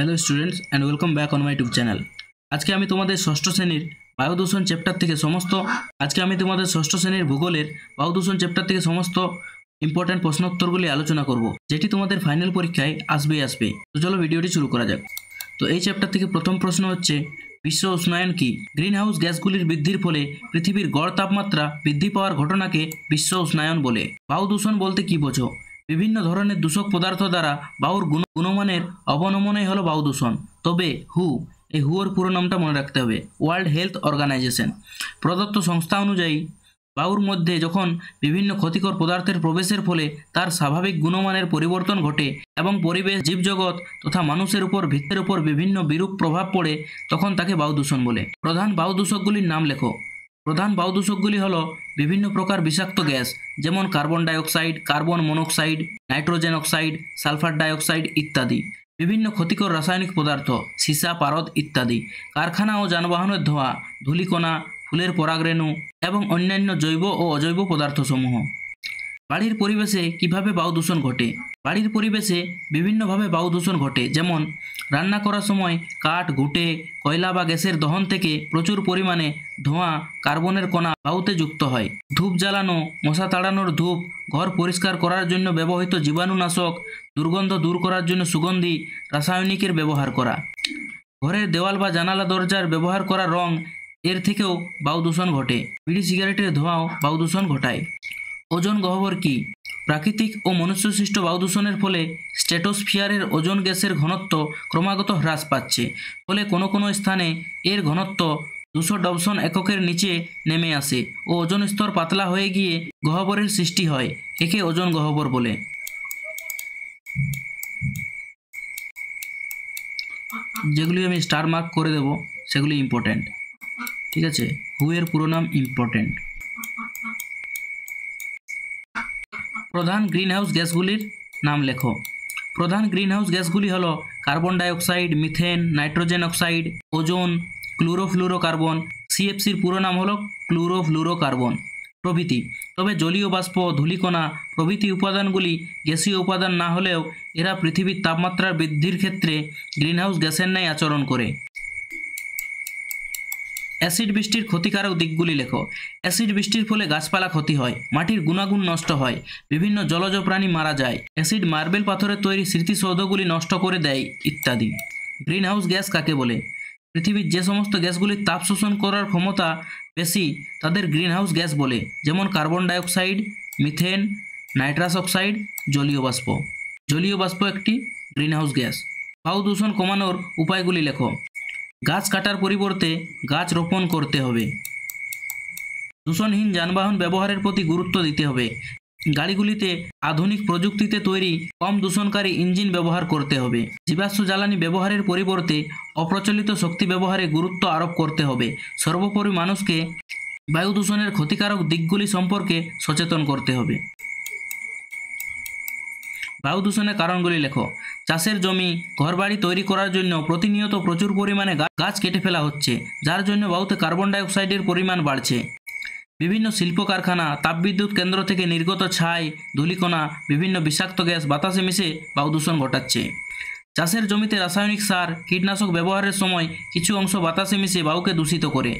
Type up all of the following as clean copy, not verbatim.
Hello students and welcome back on my YouTube channel. আজকে আমি তোমাদের ষষ্ঠ শ্রেণীর বায়ু দূষণ চ্যাপ্টার থেকে ভূগোলের বায়ু দূষণ চ্যাপ্টার থেকে সমস্ত ইম্পর্ট্যান্ট প্রশ্নোত্তরগুলি আলোচনা করব, যেটি তোমাদের ফাইনাল পরীক্ষায় আসবে। তো চলো ভিডিওটি শুরু করা যাক। তো এই চ্যাপ্টার থেকে প্রথম প্রশ্ন হচ্ছে, বিশ্ব উষ্ণায়ন কি? গ্রিন হাউস গ্যাসগুলির বৃদ্ধির ফলে পৃথিবীর গড় তাপমাত্রা বৃদ্ধি পাওয়ার ঘটনাকে বিশ্ব উষ্ণায়ন বলে। বায়ু দূষণ বলতে কি বোঝো? বিভিন্ন ধরনের দূষক পদার্থ দ্বারা বায়ুর গুণমানের অবনমনই হলো বায়ু দূষণ। তবে এই হুর পুরো নামটা মনে রাখতে হবে, ওয়ার্ল্ড হেলথ অর্গানাইজেশন। প্রদত্ত সংস্থা অনুযায়ী বায়ুর মধ্যে যখন বিভিন্ন ক্ষতিকর পদার্থের প্রবেশের ফলে তার স্বাভাবিক গুণমানের পরিবর্তন ঘটে এবং পরিবেশ, জীবজগৎ তথা মানুষের উপর বিভিন্ন বিরূপ প্রভাব পড়ে, তখন তাকে বায়ু দূষণ বলে। প্রধান বায়ু দূষকগুলির নাম লেখো। প্রধান বায়ু দূষকগুলি হলো বিভিন্ন প্রকার বিষাক্ত গ্যাস, যেমন carbon dioxide, carbon monoxide, nitrogen oxide, sulphur dioxide ইত্যাদি। বিভিন্ন ক্ষতিকর রাসায়নিক পদার্থ, সীসা, পারদ ইত্যাদি। কারখানা ও যানবাহনের ধোঁয়া, ধূলিকণা, ফুলের পরাগরেণু এবং অন্যান্য জৈব ও অজৈব পদার্থসমূহ। বাড়ির পরিবেশে কিভাবে বায়ু দূষণ ঘটে? বাড়ির পরিবেশে বিভিন্নভাবে বায়ু দূষণ ঘটে, যেমন রান্না করার সময় কাঠ, ঘুঁটে, কয়লা বা গ্যাসের দহন থেকে প্রচুর পরিমাণে ধোঁয়া, কার্বনের কণা বায়ুতে যুক্ত হয়। ধূপ জ্বালানো, মশা তাড়ানোর ধূপ, ঘর পরিষ্কার করার জন্য ব্যবহৃত জীবাণুনাশক, দুর্গন্ধ দূর করার জন্য সুগন্ধি রাসায়নিকের ব্যবহার করা। ঘরের দেওয়াল বা জানালা দরজার ব্যবহার করা রং, এর থেকেও বায়ু দূষণ ঘটে। বিড়ি সিগারেটের ধোঁয়াও বায়ু দূষণ ঘটায়। ওজোন গহ্বর কি? প্রাকৃতিক ও মনুষ্যসৃষ্ট বায়ু দূষণের ফলে স্ট্র্যাটোস্ফিয়ারের ওজোন গ্যাসের ঘনত্ব ক্রমাগত হ্রাস পাচ্ছে। ফলে কোনো স্থানে এর ঘনত্ব 200 ডবসন এককের নিচে নেমে আসে ও ওজোন স্তর পাতলা হয়ে গিয়ে গহ্বরের সৃষ্টি হয়। একে ওজোন গহ্বর বলে। যেগুলি আমি স্টার মার্ক করে দেব সেগুলি ইম্পর্ট্যান্ট, ঠিক আছে? এর পুরো নাম ইম্পর্ট্যান্ট। প্রধান গ্রিনহাউস গ্যাসগুলির নাম লেখো। প্রধান গ্রিনহাউস গ্যাসগুলি হলো carbon dioxide, methane, nitrogen oxide, ozone, chlorofluorocarbon, সিএফসির পুরো নাম হলো ক্লোরোফ্লুরোকার্বন প্রভৃতি। তবে জলীয় বাষ্প, ধূলিকণা প্রভৃতি উপাদানগুলি গ্যাসীয় উপাদান না হলেও এরা পৃথিবীর তাপমাত্রার বৃদ্ধির ক্ষেত্রে গ্রিনহাউস গ্যাসের ন্যায় আচরণ করে। অ্যাসিড বৃষ্টির ক্ষতিকারক দিকগুলি লেখো। অ্যাসিড বৃষ্টির ফলে গাছপালা ক্ষতি হয়, মাটির গুণাগুণ নষ্ট হয়, বিভিন্ন জলজ প্রাণী মারা যায়। অ্যাসিড মার্বেল পাথরের তৈরি স্মৃতিসৌধগুলি নষ্ট করে দেয় ইত্যাদি। গ্রিনহাউস গ্যাস কাকে বলে? পৃথিবীর যে সমস্ত গ্যাসগুলির তাপ শোষণ করার ক্ষমতা বেশি তাদের গ্রিনহাউস গ্যাস বলে, যেমন carbon dioxide, methane, nitrous oxide, জলীয় বাষ্প। জলীয় বাষ্প একটি গ্রিনহাউস গ্যাস। বায়ু দূষণ কমানোর উপায়গুলি লেখো। গাছ কাটার পরিবর্তে গাছ রোপণ করতে হবে। দূষণহীন যানবাহন ব্যবহারের প্রতি গুরুত্ব দিতে হবে। গাড়িগুলিতে আধুনিক প্রযুক্তিতে তৈরি কম দূষণকারী ইঞ্জিন ব্যবহার করতে হবে। জীবাশ্ম জ্বালানি ব্যবহারের পরিবর্তে অপ্রচলিত শক্তি ব্যবহারে গুরুত্ব আরোপ করতে হবে। সর্বোপরি মানুষকে বায়ু দূষণের ক্ষতিকারক দিকগুলি সম্পর্কে সচেতন করতে হবে। বায়ু দূষণের কারণগুলি লেখো। চাষের জমি, ঘরবাড়ি তৈরি করার জন্য প্রতিনিয়ত প্রচুর পরিমাণে গাছ কেটে ফেলা হচ্ছে, যার জন্য বায়ুতে কার্বন ডাইঅক্সাইডের পরিমাণ বাড়ছে। বিভিন্ন শিল্প কারখানা, তাপবিদ্যুৎ কেন্দ্র থেকে নির্গত ছাই, ধূলিকণা, বিভিন্ন বিষাক্ত গ্যাস বাতাসে মিশে বায়ু দূষণ ঘটাচ্ছে। চাষের জমিতে রাসায়নিক সার, কীটনাশক ব্যবহারের সময় কিছু অংশ বাতাসে মিশে বায়ুকে দূষিত করে।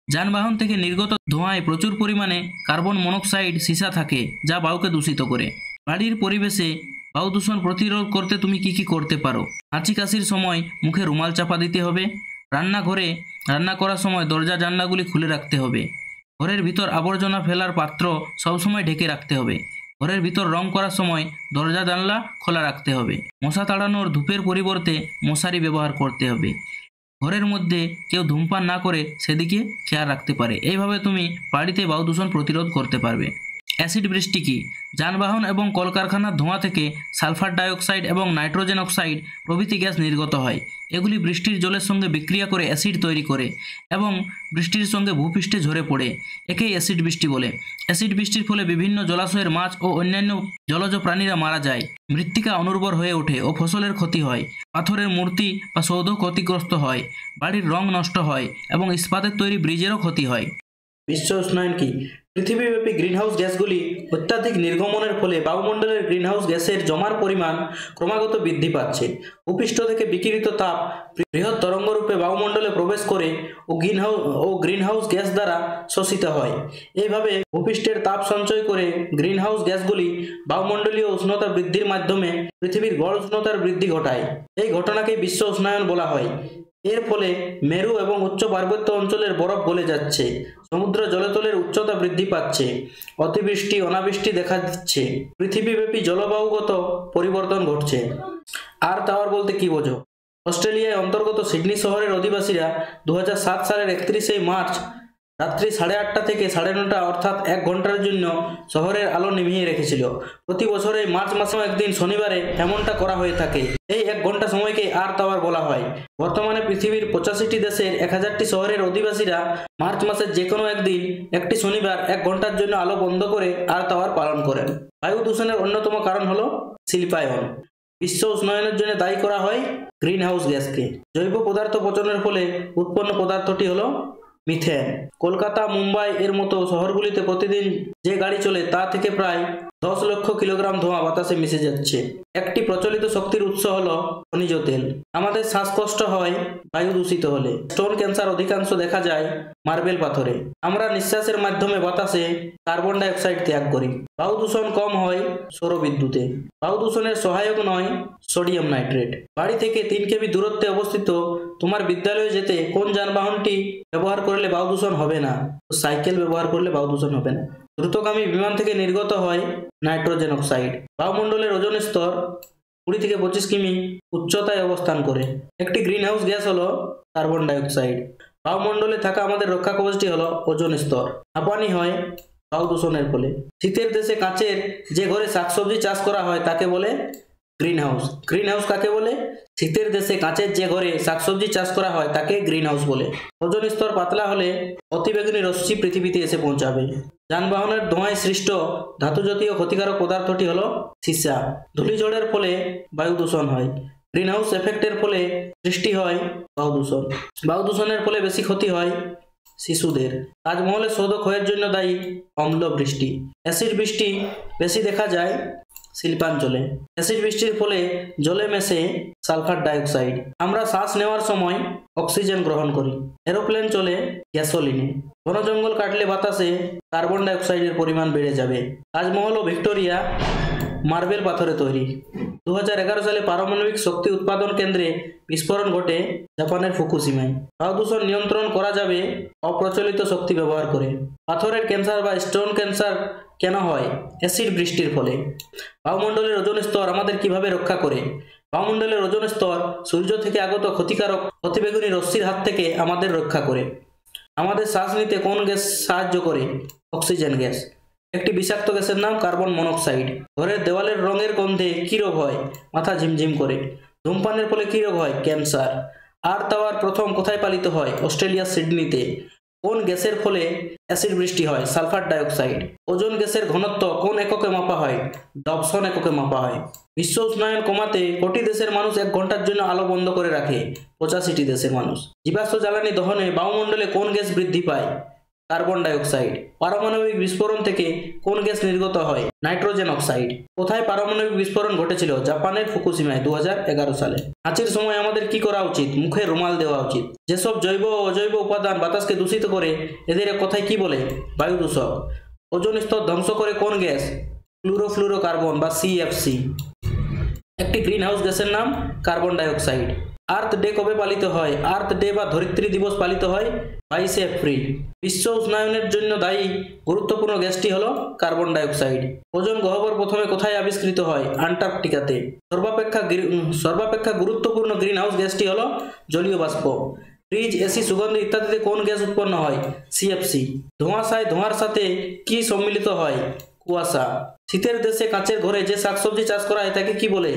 যানবাহন থেকে নির্গত ধোঁয়ায় প্রচুর পরিমাণে কার্বন মনোক্সাইড, সীসা থাকে, যা বায়ুকে দূষিত করে। বাড়ির পরিবেশে বায়ু দূষণ প্রতিরোধ করতে তুমি কি করতে পারো? হাঁচি কাশির সময় মুখে রুমাল চাপা দিতে হবে। রান্নাঘরে রান্না করার সময় দরজা জানলাগুলি খুলে রাখতে হবে। ঘরের ভিতর আবর্জনা ফেলার পাত্র সবসময় ঢেকে রাখতে হবে। ঘরের ভিতর রং করার সময় দরজা জানলা খোলা রাখতে হবে। মশা তাড়ানোর ধূপের পরিবর্তে মশারি ব্যবহার করতে হবে। ঘরের মধ্যে কেউ ধূমপান না করে সেদিকে খেয়াল রাখতে পারে। এইভাবে তুমি বাড়িতে বায়ু দূষণ প্রতিরোধ করতে পারবে। অ্যাসিড বৃষ্টি কি? যানবাহন এবং কলকারখানার ধোঁয়া থেকে সালফার ডাইঅক্সাইড এবং নাইট্রোজেন অক্সাইড প্রভৃতি গ্যাস নির্গত হয়। এগুলি বৃষ্টির জলের সঙ্গে বিক্রিয়া করে অ্যাসিড তৈরি করে এবং বৃষ্টির সঙ্গে ভূপৃষ্ঠে ঝরে পড়ে। একেই অ্যাসিড বৃষ্টি বলে। অ্যাসিড বৃষ্টির ফলে বিভিন্ন জলাশয়ের মাছ ও অন্যান্য জলজ প্রাণীরা মারা যায়, মৃত্তিকা অনুর্বর হয়ে ওঠে ও ফসলের ক্ষতি হয়। পাথরের মূর্তি বা সৌধ ক্ষতিগ্রস্ত হয়, বাড়ির রং নষ্ট হয় এবং ইস্পাতের তৈরি ব্রিজেরও ক্ষতি হয়। বিশ্ব উষ্ণায়ন কি? পৃথিবীব্যাপী গ্রিনহাউস গ্যাসগুলি অত্যাধিক নির্গমনের ফলে বায়ুমণ্ডলের গ্রিনহাউস গ্যাসের জমার পরিমাণ ক্রমাগত বৃদ্ধি পাচ্ছে। ভূপৃষ্ঠ থেকে বিকিরিত তাপ বৃহৎ তরঙ্গরূপে বায়ুমণ্ডলে প্রবেশ করে ও গ্রিনহাউস গ্যাস দ্বারা শোষিত হয়। এইভাবে ভূপৃষ্ঠের তাপ সঞ্চয় করে গ্রিনহাউস গ্যাসগুলি বায়ুমণ্ডলীয় উষ্ণতা বৃদ্ধির মাধ্যমে পৃথিবীর গড় উষ্ণতার বৃদ্ধি ঘটায়। এই ঘটনাকে বিশ্ব উষ্ণায়ন বলা হয়। এর ফলে মেরু এবং উচ্চ পার্বত্য অঞ্চলের বরফ গলে যাচ্ছে, সমুদ্র জলতলের উচ্চতা বৃদ্ধি পাচ্ছে, অতিবৃষ্টি অনাবৃষ্টি দেখা দিচ্ছে, পৃথিবীব্যাপী জলবায়ুগত পরিবর্তন ঘটছে। আর্থ আওয়ার বলতে কি বোঝো? অস্ট্রেলিয়ায় অন্তর্গত সিডনি শহরের অধিবাসীরা 2007 সালের 31শে মার্চ রাত্রি 8:30 থেকে 9:30 অর্থাৎ 1 ঘন্টার জন্য শহরের আলো নিভিয়ে রেখেছিল। প্রতি বছর এই মার্চ মাসেও একদিন শনিবারে এমনটা করা হয়ে থাকে। এই 1 ঘন্টা সময়কে আর্থ আওয়ার বলা হয়। বর্তমানে পৃথিবীর 85টি দেশের 1000টি শহরের অধিবাসীরা মার্চ মাসের যে কোনো একদিন একটি শনিবার 1 ঘন্টার জন্য আলো বন্ধ করে আর্থ আওয়ার পালন করেন। বায়ু দূষণের অন্যতম কারণ হলো শিল্পায়ন। বিশ্ব উষ্ণায়নের জন্য দায়ী করা হয় গ্রিনহাউস গ্যাসকে। জৈব পদার্থ পচনের ফলে উৎপন্ন পদার্থটি হলো মিথেন। কলকাতা, মুম্বাই এর মতো শহরগুলিতে প্রতিদিন যে গাড়ি চলে তা থেকে প্রায় 10 লক্ষ কিলোগ্রাম ধোঁয়া বাতাসে মিশে যাচ্ছে। একটি প্রচলিত শক্তির উৎস হলো খনিজ তেল। আমাদের শ্বাসকষ্ট হয় বায়ু দূষিত হলে। স্টোন ক্যান্সার অধিকাংশ দেখা যায় মার্বেল পাথরে। আমরা নিঃশ্বাসের মাধ্যমে বাতাসে কার্বন ডাই অক্সাইড ত্যাগ করি। বায়ু দূষণ কম হয় সৌরবিদ্যুতে। বায়ু দূষণের সহায়ক নয় সোডিয়াম নাইট্রেট। বাড়ি থেকে 3 কিমি দূরত্বে অবস্থিত তোমার বিদ্যালয়ে যেতে কোন যানবাহনটি ব্যবহার করলে বায়ু দূষণ হবে না? সাইকেল ব্যবহার করলে বায়ু দূষণ হবে না। দ্রুতগামী বিমান থেকে নির্গত হয় নাইট্রোজেন অক্সাইড। বায়ুমণ্ডলের ওজোন স্তর 20 থেকে 25 কিমি উচ্চতায় অবস্থান করে। একটি গ্রিনহাউস গ্যাস হলো কার্বন ডাই অক্সাইড। বায়ুমণ্ডলে থাকা আমাদের রক্ষা কবচটি হলো ওজোন স্তর। হাঁপানি হয় বায়ু দূষণের ফলে। শীতের দেশে কাঁচের যে ঘরে শাকসবজি চাষ করা হয় তাকে বলে গ্রিনহাউস। গ্রিনহাউস কাকে বলে? শীতের দেশে কাঁচের যে ঘরে শাকসবজি চাষ করা হয় তাকে গ্রিনহাউস বলে। ওজোন স্তর পাতলা হলে অতিবেগুনি রশ্মি পৃথিবীতে এসে পৌঁছাবে। যানবাহনের ধোঁয়ায় সৃষ্ট ধাতুজাতীয় ক্ষতিকারক পদার্থটি হলো সীসা। ধূলিঝড়ের ফলে বায়ু দূষণ হয়। গ্রিনহাউস এফেক্টের ফলে সৃষ্টি হয় বায়ু দূষণ। বায়ু দূষণের ফলে বেশি ক্ষতি হয় শিশুদের। তাজমহলের সৌধ ক্ষয়ের জন্য দায়ী অম্ল বৃষ্টি। অ্যাসিড বৃষ্টি বেশি দেখা যায় শিল্পাঞ্চলে। অ্যাসিড বৃষ্টির ফলে জলে মেশে সালফার ডাইঅক্সাইড। আমরা শ্বাস নেওয়ার সময় অক্সিজেন গ্রহণ করি। এরোপ্লেন চলে গ্যাসোলিনে। বন জঙ্গল কাটলে বাতাসে কার্বন ডাইঅক্সাইডের পরিমাণ বেড়ে যাবে। তাজমহল ও ভিক্টোরিয়া মার্বেল পাথরে তৈরি। 2011 সালে পারমাণবিক শক্তি উৎপাদন কেন্দ্রে বিস্ফোরণ ঘটে জাপানের ফুকুশিমায়। বায়ু দূষণ নিয়ন্ত্রণ করা যাবে অপ্রচলিত শক্তি ব্যবহার করে। পাথরের ক্যান্সার বা স্টোন ক্যান্সার কেন হয়? অ্যাসিড বৃষ্টির ফলে। বায়ুমণ্ডলের ওজোন স্তর আমাদের কিভাবে রক্ষা করে? বায়ুমণ্ডলের ওজোন স্তর সূর্য থেকে আগত ক্ষতিকারক অতিবেগুনি রশ্মির হাত থেকে আমাদের রক্ষা করে। আমাদের শ্বাস নিতে কোন গ্যাস সাহায্য করে? Oxygen gas. একটি বিষাক্ত গ্যাসের নাম কার্বন মনোক্সাইড। ঘরের দেওয়ালের রঙের গন্ধে কি রোগ হয়? মাথা ঝিমঝিম করে। ধূমপানের ফলে কি রোগ হয়? ক্যান্সার। আর্থ আওয়ার প্রথম কোথায় পালিত হয়? অস্ট্রেলিয়ার সিডনিতে। কোন গ্যাসের ফলে অ্যাসিড বৃষ্টি হয়? Sulphur dioxide. ওজোন গ্যাসের ঘনত্ব কোন এককে মাপা হয়? ডবসন এককে মাপা হয়। বিশ্ব উষ্ণায়ন কমাতে কোটি দেশের মানুষ 1 ঘন্টার জন্য আলো বন্ধ করে রাখে? 85টি দেশের মানুষ। জীবাশ্ম জ্বালানি দহনে বায়ুমণ্ডলে কোন গ্যাস বৃদ্ধি পায়? Carbon dioxide. পারমাণবিক বিস্ফোরণ থেকে কোন গ্যাস নির্গত হয়? Nitrogen oxide. কোথায় পারমাণবিক বিস্ফোরণ ঘটেছিল? জাপানের ফুকুশিমায় 2011 সালে। হাঁচির সময় আমাদের কি করা উচিত? মুখে রুমাল দেওয়া উচিত। যেসব জৈব ও অজৈব উপাদান বাতাসকে দূষিত করে এদের কথায় কি বলে? বায়ু দূষক। ওজোন স্তর ধ্বংস করে কোন গ্যাস? ক্লোরোফ্লুরোকার্বন বা CFC। একটি গ্রিনহাউস গ্যাসের নাম কার্বন ডাইঅক্সাইড। আর্থ ডে কবে পালিত হয়? আর্থ ডে বা ধরিত্রী দিবস পালিত হয় 22শে এপ্রিল। বিশ্ব উষ্ণায়নের জন্য দায়ী গুরুত্বপূর্ণ গ্যাসটি হলো কার্বন ডাইঅক্সাইড। ওজোন গহ্বর প্রথমে কোথায় আবিষ্কৃত হয়? আন্টার্কটিকাতে। সর্বাপেক্ষা গুরুত্বপূর্ণ গ্রিনহাউস গ্যাসটি হলো জলীয় বাষ্প। ফ্রিজ, এসি, সুগন্ধি ইত্যাদিতে কোন গ্যাস উৎপন্ন হয়? CFC। ধোঁয়ার সাথে কি সম্মিলিত হয়? কুয়াশা। শীতের দেশে কাঁচের ঘরে যে শাকসবজি চাষ করা হয় তাকে কি বলে?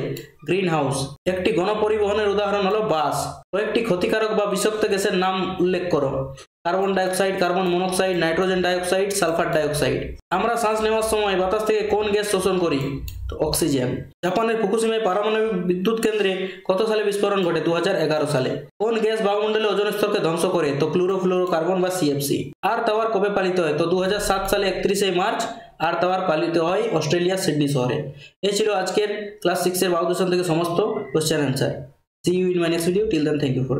গ্রিনহাউস। একটি গণপরিবহনের উদাহরণ হলো বাস। কয়েকটি ক্ষতিকারক বা বিষাক্ত গ্যাসের নাম উল্লেখ করো। Carbon dioxide, carbon monoxide, nitrogen dioxide, sulphur dioxide. আমরা শ্বাস নেওয়ার সময় বাতাস থেকে কোন গ্যাস শোষণ করি? তো অক্সিজেন। জাপানের ফুকুশিমায় পারমাণবিক বিদ্যুৎ কেন্দ্রে কত সালে বিস্ফোরণ ঘটে? 2011 সালে। কোন গ্যাস বায়ুমণ্ডলে ওজোন স্তরকে ধ্বংস করে? তো ক্লোরোফ্লোরোকার্বন বা সিএফসি। আর্থ আওয়ার কবে পালিত হয়? তো 2007 সালে 31শে মার্চ আর্থ আওয়ার পালিত হয় অস্ট্রেলিয়ার সিডনি শহরে। এই ছিল আজকের ক্লাস 6 এর বায়ু দূষণ থেকে সমস্ত question answer. See you in my next video. Till then, thank you for